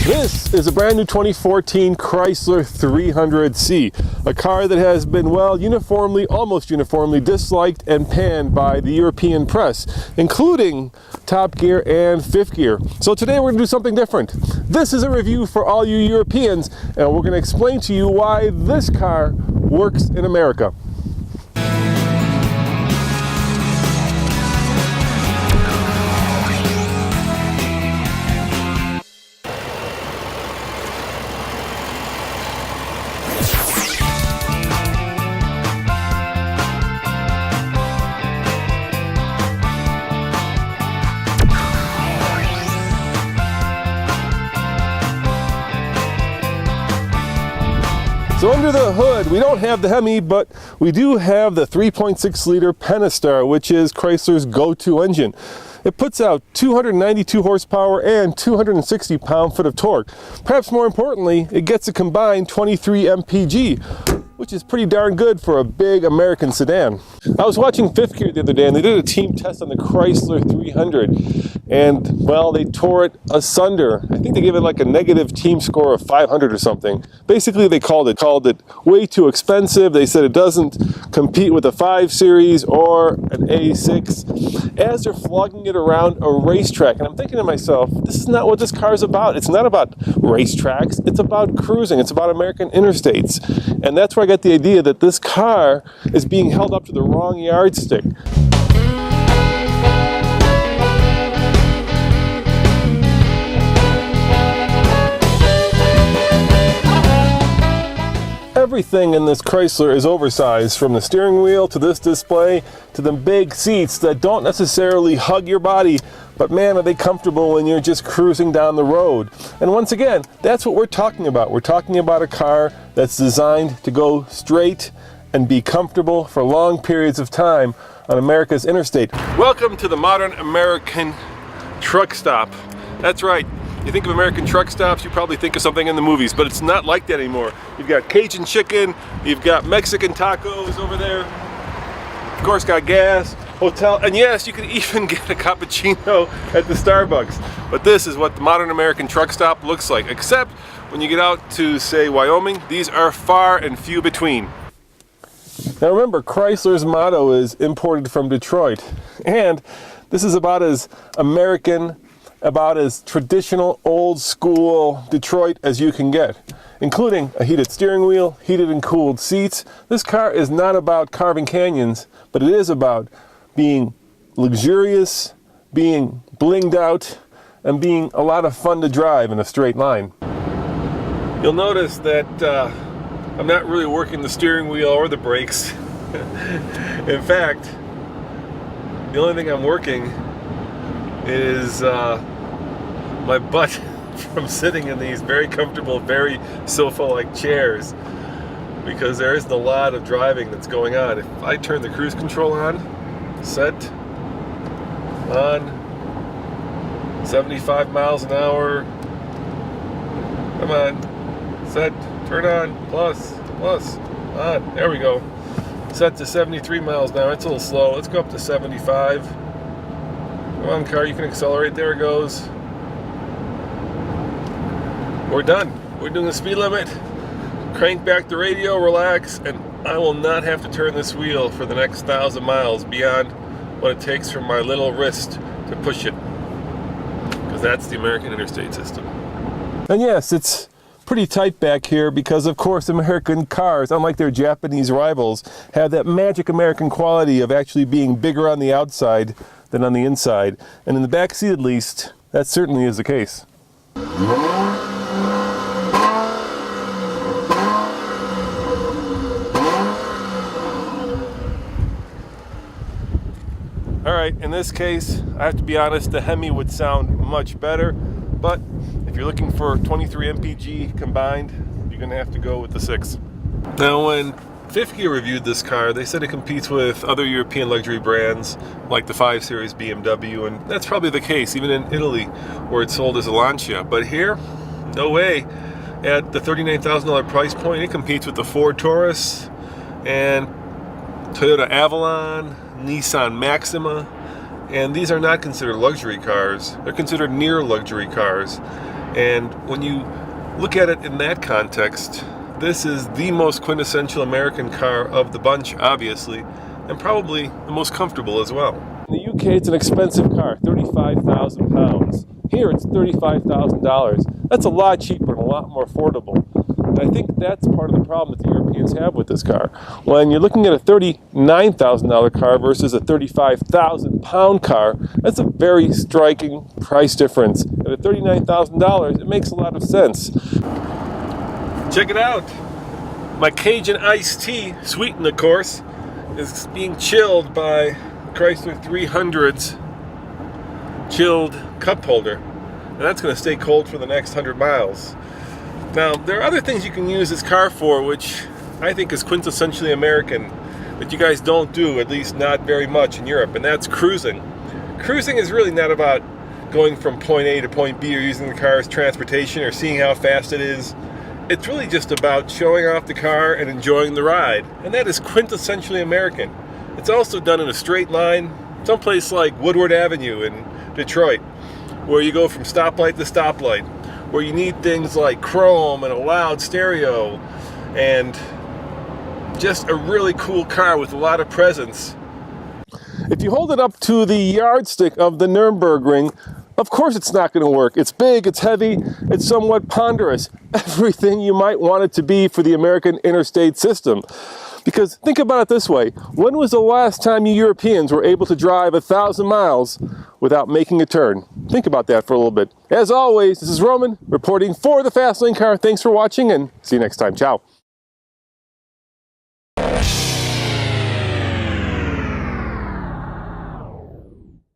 This is a brand new 2014 Chrysler 300C, a car that has been, well, almost uniformly disliked and panned by the European press, including Top Gear and Fifth Gear. So today we're going to do something different. This is a review for all you Europeans, and we're going to explain to you why this car works in America. So under the hood, we don't have the Hemi, but we do have the 3.6 liter Pentastar, which is Chrysler's go-to engine. It puts out 292 horsepower and 260 pound-foot of torque. Perhaps more importantly, it gets a combined 23 mpg, which is pretty darn good for a big American sedan. I was watching Fifth Gear the other day, and they did a team test on the Chrysler 300, and, well, they tore it asunder. I think they gave it like a negative team score of 500 or something. Basically, they called it way too expensive. They said it doesn't compete with a 5 Series or an A6, as they're flogging it around a racetrack. And I'm thinking to myself, this is not what this car is about. It's not about racetracks. It's about cruising. It's about American interstates. And that's where I got the idea that this car is being held up to the wrong yardstick. Everything in this Chrysler is oversized, from the steering wheel to this display to the big seats that don't necessarily hug your body, but man, are they comfortable when you're just cruising down the road. And once again, that's what we're talking about. We're talking about a car that's designed to go straight and be comfortable for long periods of time on America's interstate. Welcome to the modern American truck stop. That's right. You think of American truck stops, you probably think of something in the movies, but it's not like that anymore. You've got Cajun chicken, you've got Mexican tacos over there, of course got gas, hotel, and yes, you can even get a cappuccino at the Starbucks. But this is what the modern American truck stop looks like, except when you get out to, say, Wyoming, these are far and few between. Now remember, Chrysler's motto is imported from Detroit, and this is about as American, about as traditional, old school Detroit as you can get, including a heated steering wheel, heated and cooled seats. This car is not about carving canyons, but it is about being luxurious, being blinged out, and being a lot of fun to drive in a straight line. You'll notice that I'm not really working the steering wheel or the brakes. In fact, the only thing I'm working is my butt from sitting in these very comfortable, very sofa-like chairs, because there isn't a lot of driving that's going on. If I turn the cruise control on, set, on, 75 miles an hour, come on, set, turn on, plus, on, there we go. Set to 73 miles an hour, it's a little slow, let's go up to 75. Come on, car, you can accelerate, there it goes. We're done. We're doing the speed limit. Crank back the radio, relax, and I will not have to turn this wheel for the next 1,000 miles beyond what it takes from my little wrist to push it. Because that's the American interstate system. And yes, it's pretty tight back here because, of course, American cars, unlike their Japanese rivals, have that magic American quality of actually being bigger on the outside than on the inside. And in the back seat, at least, that certainly is the case. Alright, in this case, I have to be honest, the Hemi would sound much better, but if you're looking for 23 mpg combined, you're going to have to go with the 6. Now, when Fifth Gear reviewed this car, they said it competes with other European luxury brands like the 5 Series BMW, and that's probably the case, even in Italy, where it's sold as a Lancia. But here, no way. At the $39,000 price point, it competes with the Ford Taurus and Toyota Avalon, Nissan Maxima, and these are not considered luxury cars. They're considered near luxury cars. And when you look at it in that context, this is the most quintessential American car of the bunch, obviously, and probably the most comfortable as well. In the UK, it's an expensive car, £35,000. Here, it's $35,000. That's a lot cheaper and a lot more affordable. And I think that's part of the problem that the Europeans have with this car. When you're looking at a $39,000 car versus a £35,000 car, that's a very striking price difference. At $39,000, it makes a lot of sense. Check it out. My Cajun iced tea, sweetened of course, is being chilled by Chrysler 300's chilled cup holder. And that's going to stay cold for the next 100 miles. Now, there are other things you can use this car for, which I think is quintessentially American, that you guys don't do, at least not very much in Europe, and that's cruising. Cruising is really not about going from point A to point B or using the car as transportation or seeing how fast it is. It's really just about showing off the car and enjoying the ride, and that is quintessentially American. It's also done in a straight line, someplace like Woodward Avenue in Detroit, where you go from stoplight to stoplight, where you need things like chrome and a loud stereo and just a really cool car with a lot of presence. If you hold it up to the yardstick of the Nürburgring, of course it's not going to work. It's big, it's heavy, it's somewhat ponderous. Everything you might want it to be for the American interstate system. Because think about it this way, when was the last time you Europeans were able to drive 1,000 miles without making a turn? Think about that for a little bit. As always, this is Roman reporting for the Fastlane Car. Thanks for watching and see you next time. Ciao.